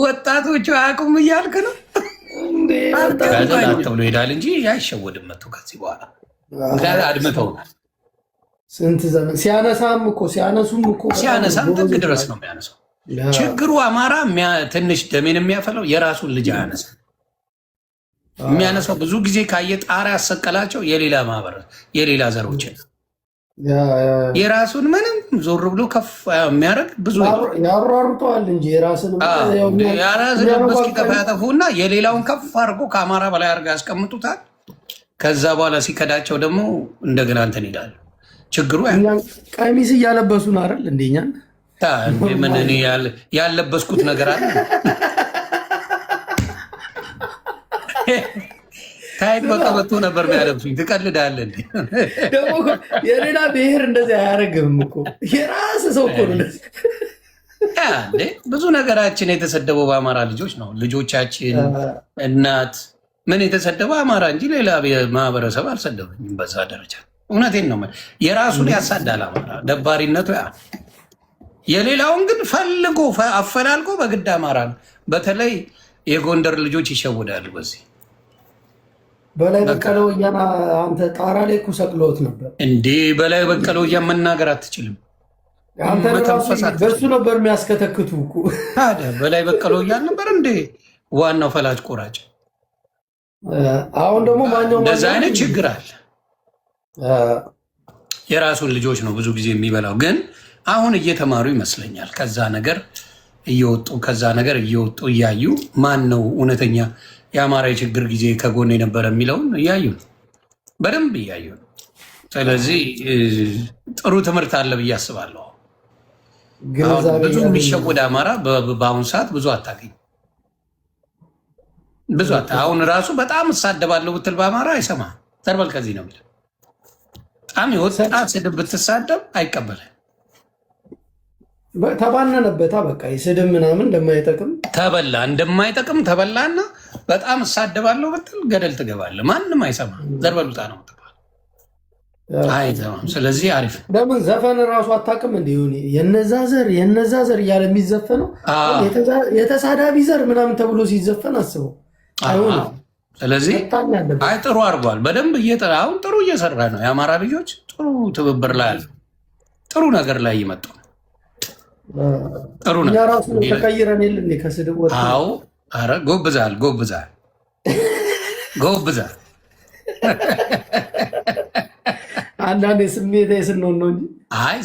ወጣቶቹ አያውቁም እያልክ ነው ተብሎ ሄዳል እንጂ አይሸወድም። መቶ ከዚህ በኋላ ምክንያት አድምተውናል። ስንት ዘመን ሲያነሳም ጥግ ድረስ ነው የሚያነሳው። ችግሩ አማራ ትንሽ ደሜን የሚያፈለው የራሱን ልጅ አያነሳ የሚያነሳው ብዙ ጊዜ ካየ ጣራ ያሰቀላቸው የሌላ ማህበረሰብ የሌላ ዘሮችን የራሱን ምንም ዞር ብሎ ከፍ የሚያደርግ ብዙ ያሯሩጠዋል እንጂ የራስን ጠፋ ያጠፉና የሌላውን ከፍ አድርጎ ከአማራ በላይ አድርገው ያስቀምጡታል። ከዛ በኋላ ሲከዳቸው ደግሞ እንደገና እንትን ይላሉ። ችግሩ ቀሚስ እያለበሱን አይደል እንደኛን ምን ያለበስኩት ነገር አለ ታይት በቀበቶ ነበር የሚያለብሱኝ። ትቀልዳለህ እንዴ? ደግሞ የሌላ ብሔር እንደዚህ አያደርግም እኮ የራስ ሰው እኮ ነው እንደዚህ። ብዙ ነገራችን የተሰደበው በአማራ ልጆች ነው። ልጆቻችን እናት ምን የተሰደበው አማራ እንጂ ሌላ ማህበረሰብ አልሰደበኝም በዛ ደረጃ። እውነቴን ነው። የራሱን ያሳዳል አማራ ደባሪነቱ ያ የሌላውን ግን ፈልጎ አፈላልጎ በግድ አማራ ነው። በተለይ የጎንደር ልጆች ይሸውዳሉ በዚህ በላይ በቀለ ወያና አንተ ጣራ ላይ እኮ ሰቅሎት ነበር እንዴ? በላይ በቀለ ወያና መናገር አትችልም። አንተ በሱ ነበር የሚያስከተክቱ እኮ ታዲያ በላይ በቀለ ወያና ነበር እንዴ ዋናው ፈላጭ ቆራጭ። አሁን ደግሞ ማንኛውም እንደዛ አይነት ችግር አለ። የራሱን ልጆች ነው ብዙ ጊዜ የሚበላው። ግን አሁን እየተማሩ ይመስለኛል ከዛ ነገር እየወጡ እያዩ ማን ነው እውነተኛ የአማራ የችግር ጊዜ ከጎን የነበረ የሚለውን እያዩ ነው፣ በደንብ እያዩ ነው። ስለዚህ ጥሩ ትምህርት አለ ብዬ አስባለሁ። ብዙ የሚሸወድ አማራ በአሁኑ ሰዓት ብዙ አታገኝ። አሁን ራሱ በጣም እሳደባለሁ ብትል በአማራ አይሰማ ተርበል ከዚህ ነው የሚለው። በጣም የወጣ ስድብ ብትሳደብ አይቀበልም። ተባነነበታ በቃ የስድብ ምናምን እንደማይጠቅም ተበላና በጣም እሳደባለሁ ብትል ገደል ትገባለህ። ማንም አይሰማ ዘርበሉጣ ነው ትባል አይሰማም። ስለዚህ አሪፍ ለምን ዘፈን ራሱ አታውቅም እንደ የነዛ ዘር እያለ የሚዘፈነው የተሳዳቢ ዘር ምናምን ተብሎ ሲዘፈን አስበው አይሆንም። ስለዚህ ጥሩ አድርጓል። በደንብ አሁን ጥሩ እየሰራ ነው። የአማራ ልጆች ጥሩ ትብብር ላይ አለ። ጥሩ ነገር ላይ ይመጡ ጥሩ ነው። ራሱ ተቀይረን የለ ከስድብ ወጣ። ኧረ ጎብዛል። አንዳንዴ ስሜት ስንሆን ነው እንጂ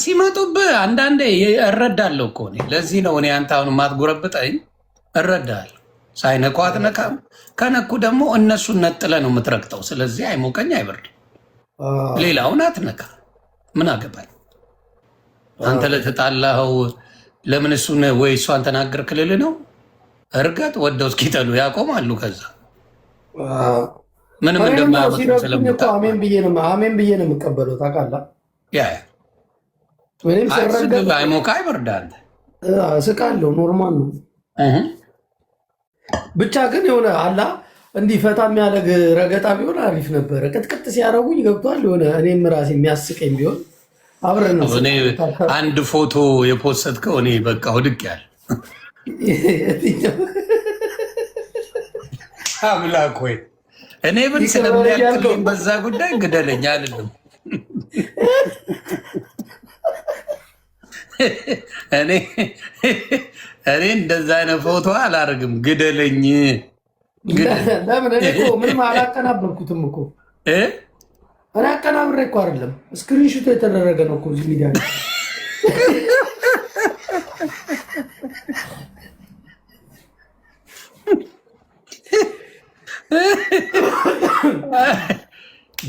ሲመጡብህ አንዳንዴ እረዳለሁ እኮ እኔ። ለዚህ ነው እኔ አንተ አሁን የማትጎረብጠኝ እረዳለሁ። ሳይነኩ አትነካም። ከነኩ ደግሞ እነሱን ነጥለ ነው የምትረግጠው። ስለዚህ አይሞቀኝ አይበርድም። ሌላውን አትነካ። ምን አገባኝ አንተ ለተጣላኸው ለምን እሱን ወይ እሷን ተናገርክ ልል ነው። እርገጥ ወደው እስኪጠሉ ያቆማሉ። ከዛ ምንም እንደማያመጡ ስለምታ አሜን ብዬ ነው የምቀበለው። ታውቃለህ አይሞቃ አይበርዳል። እስቃለሁ። ኖርማል ነው። ብቻ ግን የሆነ አላ እንዲህ ፈታ የሚያደርግ ረገጣ ቢሆን አሪፍ ነበረ። ቅጥቅጥ ሲያደርጉኝ ገብቷል። የሆነ እኔም ራሴ የሚያስቀኝ ቢሆን አብረን ነው። እኔ አንድ ፎቶ የፖስተትከው እኔ በቃ ወድቅ ያለ አምላክ ወይ እኔ ምን ስለሚያክልኝ በዛ ጉዳይ ግደለኝ አልልም። እኔ እንደዛ አይነት ፎቶ አላደርግም። ግደለኝ። ለምን እኔ እኮ ምንም አላቀናበርኩትም እኮ እኔ አቀናብሬ እኮ አይደለም፣ ስክሪንሾት የተደረገ ነው እኮ እዚህ ሚዲያ ላይ።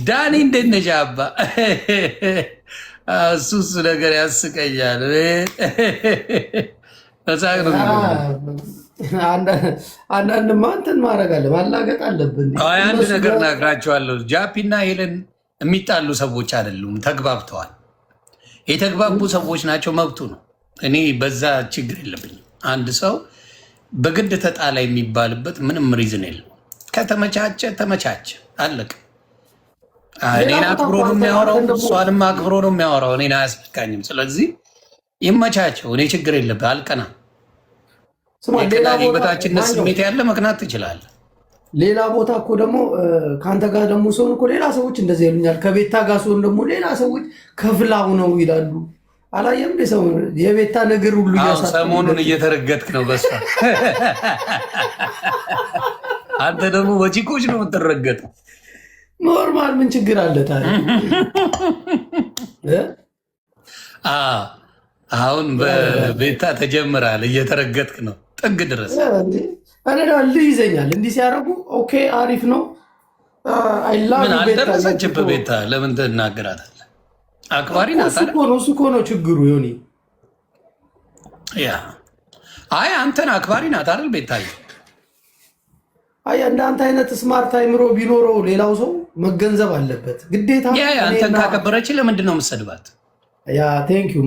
ዳኒ እንዴት ነሽ አባ? እሱ ነገር ያስቀኛል። አንዳንድማ እንትን ማድረግ አለ ማላገጥ አለብን። አንድ ነገር እነግራቸዋለሁ። ጃፒና ሄለን የሚጣሉ ሰዎች አይደሉም፣ ተግባብተዋል። የተግባቡ ሰዎች ናቸው፣ መብቱ ነው። እኔ በዛ ችግር የለብኝም። አንድ ሰው በግድ ተጣላ የሚባልበት ምንም ሪዝን የለም። ከተመቻቸ ተመቻቸ፣ አለቀ። እኔን አክብሮ ነው የሚያወራው፣ እሷንም አክብሮ ነው የሚያወራው። እኔን አያስፈልጋኝም። ስለዚህ ይመቻቸው። እኔ ችግር የለብህ አልቀና። የበታችነት ስሜት ያለ መቅናት ትችላለህ። ሌላ ቦታ እኮ ደግሞ ከአንተ ጋር ደግሞ ሲሆን እኮ ሌላ ሰዎች እንደዚህ ይሉኛል። ከቤታ ጋር ሲሆን ደግሞ ሌላ ሰዎች ከፍላው ነው ይላሉ። አላየም ሰው የቤታ ነገር ሁሉ ሰሞኑን እየተረገጥክ ነው በሷ። አንተ ደግሞ በቺኮች ነው የምትረገጠው። ኖርማል ምን ችግር አለ ታዲያ? አሁን በቤታ ተጀምራል፣ እየተረገጥክ ነው ጥግ ድረስ። እኔ ልጅ ይዘኛል እንዲህ ሲያደርጉ ኦኬ አሪፍ ነው። ምን አልደረሰችብህ ቤታ? ለምን ትናገራታለህ? አክባሪ ናት። እሱ እኮ ነው ችግሩ። ሆኒ አይ አንተን አክባሪ ናት አይደል ቤታዬ? አይ እንዳንተ አይነት ስማርት አይምሮ ቢኖረው ሌላው ሰው መገንዘብ አለበት ግዴታ። አንተን ካከበረች ለምንድን ነው የምትሰድባት? ቴንክ ዩ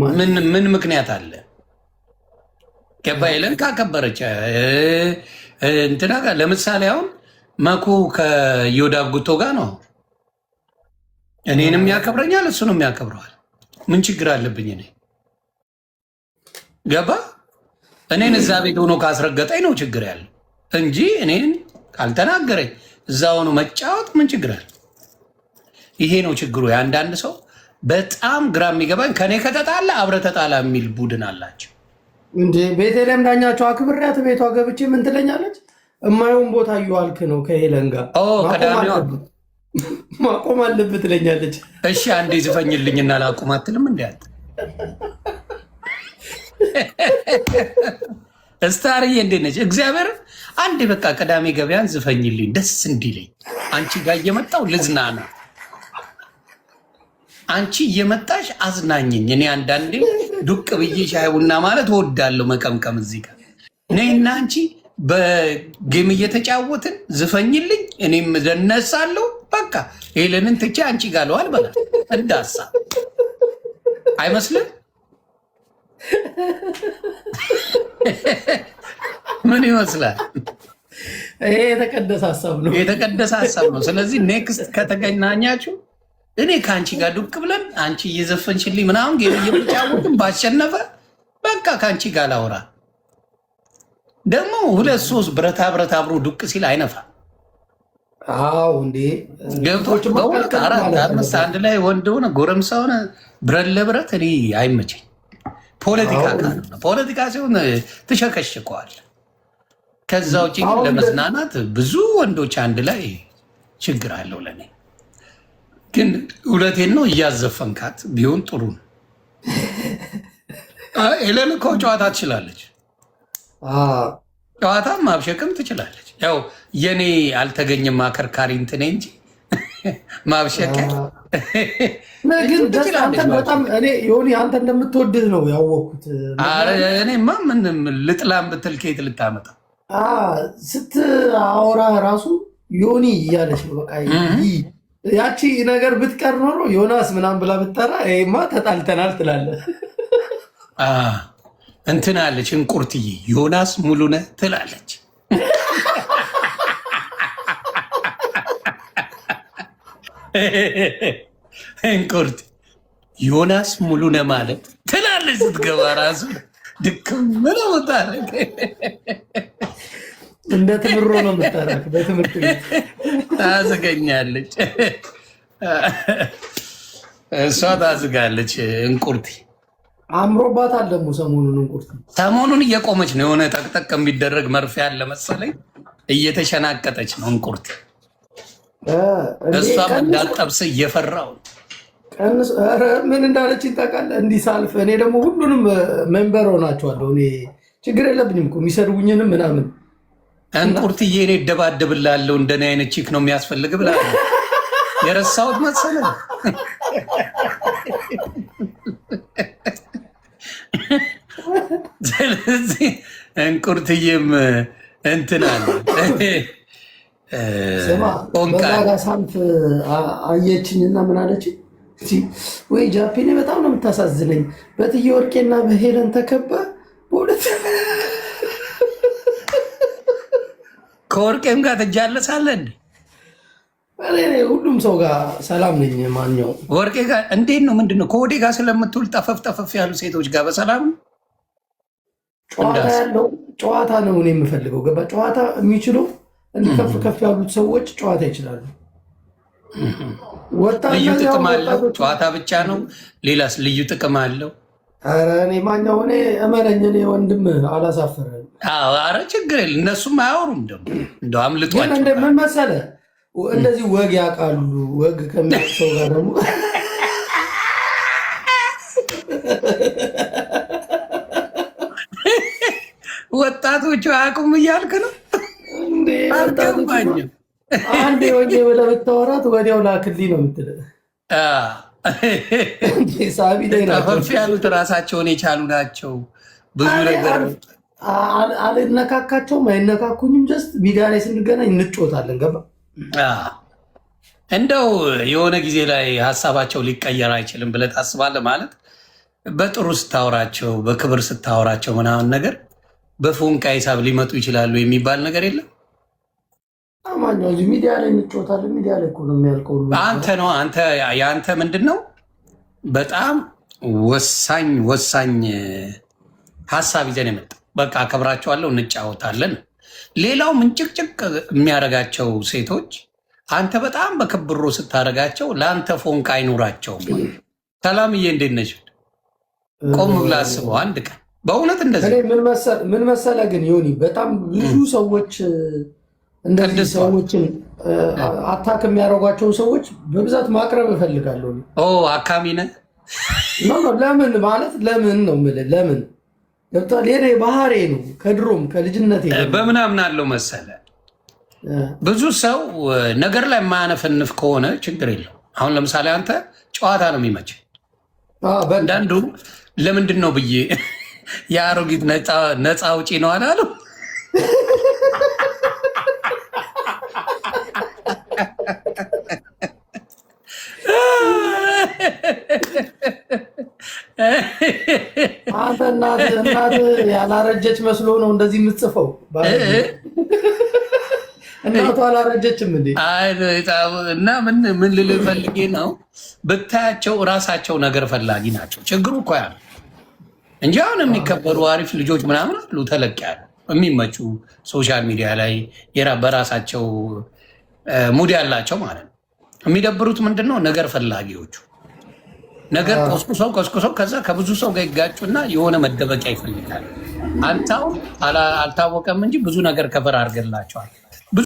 ምን ምክንያት አለ? ገባይለን ካከበረች እንትና ጋር ለምሳሌ አሁን መኩ ከዮዳብ ጉቶ ጋር ነው። እኔንም ያከብረኛል፣ እሱንም ያከብረዋል። ምን ችግር አለብኝ? እኔ ገባ እኔን እዛ ቤት ሆኖ ካስረገጠኝ ነው ችግር ያለው እንጂ እኔን ካልተናገረኝ እዛ ሆኖ መጫወት ምን ችግር አለ? ይሄ ነው ችግሩ። የአንዳንድ ሰው በጣም ግራ የሚገባኝ ከኔ ከተጣላ አብረ ተጣላ የሚል ቡድን አላቸው። እንዴ ቤተልሔም ዳኛቸው አክብሬያት ቤቷ ገብቼ ምን ትለኛለች? እማየውን ቦታ እየዋልክ ነው ከሄለን ጋር ማቆም አለብህ ትለኛለች። እሺ አንዴ ዝፈኝልኝና ላቁም አትልም? እንዲ እስታርዬ እንዴት ነች? እግዚአብሔር አንዴ በቃ ቅዳሜ ገበያን ዝፈኝልኝ ደስ እንዲለኝ፣ አንቺ ጋር እየመጣው ልዝናና፣ አንቺ እየመጣሽ አዝናኝኝ። እኔ አንዳንዴ ዱቅ ብዬ ሻይ ቡና ማለት እወዳለሁ መቀምቀም። እዚህ ጋር እኔና አንቺ በጌም እየተጫወትን ዝፈኝልኝ፣ እኔም ደነሳለሁ። በቃ ሄለንን ትቼ አንቺ ጋር ለዋል በላ እንዳሳ አይመስልም? ምን ይመስላል? ይሄ የተቀደሰ ሀሳብ ነው፣ የተቀደሰ ሀሳብ ነው። ስለዚህ ኔክስት ከተገናኛችሁ እኔ ከአንቺ ጋር ዱቅ ብለን አንቺ እየዘፈንሽልኝ ምናምን ጌም እየተጫወትን ባሸነፈ በቃ ከአንቺ ጋር ላውራ። ደግሞ 2-3 ብረታ ብረት አብሮ ዱቅ ሲል አይነፋም። አዎ እንዴ ገብቶች በሁለት 4-5 አንድ ላይ ወንድ ሆነ ጎረምሳ ሆነ ብረት ለብረት እኔ አይመቸኝ። ፖለቲካ ፖለቲካ ሲሆን ትሸከሽቀዋል። ከዛ ውጭ ግን ለመዝናናት ብዙ ወንዶች አንድ ላይ ችግር አለው። ለእኔ ግን እውነቴን ነው፣ እያዘፈንካት ቢሆን ጥሩ ነው። ሄለን እኮ ጨዋታ ትችላለች፣ ጨዋታም ማብሸቅም ትችላለች። ያው የኔ አልተገኘም አከርካሪ እንትኔ እንጂ ማብሸቅ በጣም እኔ ዮኒ አንተ እንደምትወድህ ነው ያወቅኩት። እኔማ ምንም ልጥላም ብትል ከየት ልታመጣ ስትአወራ ራሱ ዮኒ እያለች ነው በቃ። ያቺ ነገር ብትቀር ኖሮ ዮናስ ምናምን ብላ ብትጠራ ይሄማ ተጣልተናል ትላለህ። እንትን አለች እንቁርትዬ ዮናስ ሙሉነህ ትላለች። እንቁርት ዮናስ ሙሉነህ ማለት ትላለች ስትገባ ራሱ ድክም ምን ምታረግ እንደ ትምሮ ነው የምታረግ። በትምህርት ቤት ታዝገኛለች፣ እሷ ታዝጋለች። እንቁርቲ አምሮባታል ደግሞ ሰሞኑን እየቆመች ነው። የሆነ ጠቅጠቅ የሚደረግ መርፌ ያለ መሰለኝ እየተሸናቀጠች ነው እንቁርቲ። እሷም እንዳጠብስ እየፈራው ምን እንዳለችኝ ታውቃለህ? እንዲህ ሳልፍ እኔ ደግሞ ሁሉንም ሜምበር ሆናቸዋለሁ። እኔ ችግር የለብኝም እኮ የሚሰድቡኝንም ምናምን። እንቁርትዬ እኔ እደባደብላለሁ እንደኔ አይነት ቺክ ነው የሚያስፈልግ ብላ የረሳሁት መሰለኝ። ስለዚህ እንቁርትዬም እንትን አለ በዛ ሳንፍ አየችኝና ምን አለችኝ? ወይ ጃፒኔ በጣም ነው የምታሳዝነኝ። በትዬ ወርቄና በሄለን ተከባ በሁለት ከወርቄም ጋር ትጃለሳለህ እንዴ? ሁሉም ሰው ጋር ሰላም ነኝ። ማንኛው ወርቄ ጋር እንዴት ነው? ምንድነው ከወዴ ጋር ስለምትውል ጠፈፍ ጠፈፍ ያሉ ሴቶች ጋር በሰላም ጨዋታ ያለው ጨዋታ ነው እኔ የምፈልገው። ገባ ጨዋታ የሚችሉ እንዲህ ከፍ ከፍ ያሉት ሰዎች ጨዋታ ይችላሉ። ልዩ ጥቅም አለው። ጨዋታ ብቻ ነው ሌላስ ልዩ ጥቅም አለው? ኧረ እኔ ማንኛው እኔ እመነኝ፣ እኔ ወንድም አላሳፈረም። ኧረ ችግር የለም። እነሱም አያወሩም ደግሞ እንደው አምልጧቸው። ምን መሰለህ እንደዚህ ወግ ያውቃሉ። ወግ ከሚያውቅ ሰው ጋር ደግሞ ወጣቶቹ አያውቁም እያልክ ነው? አልገባኝም። አንዴ ወንጌ ብለህ ብታወራት ወዲያው ላክልኝ ነው የምትለው። ሳቢ ላይ ናቸው ያሉት፣ ራሳቸውን የቻሉ ናቸው። ብዙ ነገር አልነካካቸውም፣ አይነካኩኝም። ጀስት ሚዲያ ላይ ስንገናኝ እንጮታለን። ገባ እንደው የሆነ ጊዜ ላይ ሀሳባቸው ሊቀየር አይችልም ብለህ ታስባለህ? ማለት በጥሩ ስታወራቸው፣ በክብር ስታወራቸው ምናምን ነገር በፎንቃ ሂሳብ ሊመጡ ይችላሉ የሚባል ነገር የለም። አማኛው እዚህ ሚዲያ ላይ እንጮታለን። ሚዲያ ላይ እኮ ነው የሚያልቀው። አንተ የአንተ ምንድን ነው በጣም ወሳኝ ሀሳብ ይዘን የመጣ በቃ አከብራቸዋለሁ፣ እንጫወታለን። ሌላው ምንጭቅጭቅ የሚያደርጋቸው ሴቶች አንተ በጣም በክብሮ ስታደርጋቸው ለአንተ ፎንቃ አይኖራቸውም። ሰላምዬ እንዴት ነሽ? ቆም ብላ አስበው አንድ ቀን በእውነት እንደዚህ ምን መሰለ ግን ዮኒ በጣም ብዙ ሰዎች እንደዚህ ሰዎችን አታክ የሚያደርጓቸውን ሰዎች በብዛት ማቅረብ እፈልጋለሁ። አካሚ ነህ? ለምን ማለት ለምን ነው የምልህ። ለምን ገብቶሃል? የእኔ ባህሬ ነው ከድሮም ከልጅነቴ። በምናምን አለው መሰለ ብዙ ሰው ነገር ላይ የማያነፈንፍ ከሆነ ችግር የለው። አሁን ለምሳሌ አንተ ጨዋታ ነው የሚመች አንዳንዱ ለምንድን ነው ብዬ የአሮጊት ነፃ አውጪ ነው አላሉ። አንተ እናት ያላረጀች መስሎ ነው እንደዚህ የምትጽፈው። እናቱ አላረጀችም እንዴ? እና ምን ልልህ ፈልጌ ነው ብታያቸው እራሳቸው ነገር ፈላጊ ናቸው። ችግሩ እኮ ያለ እንጂ አሁን የሚከበሩ አሪፍ ልጆች ምናምን አሉ ተለቅ ያሉ የሚመቹ ሶሻል ሚዲያ ላይ በራሳቸው ሙድ ያላቸው ማለት ነው። የሚደብሩት ምንድን ነው? ነገር ፈላጊዎቹ ነገር ቆስቁሰው ከዛ ከብዙ ሰው ጋር ይጋጩና የሆነ መደበቂያ ይፈልጋል። አንተው አልታወቀም እንጂ ብዙ ነገር ከበር አድርገላቸዋል።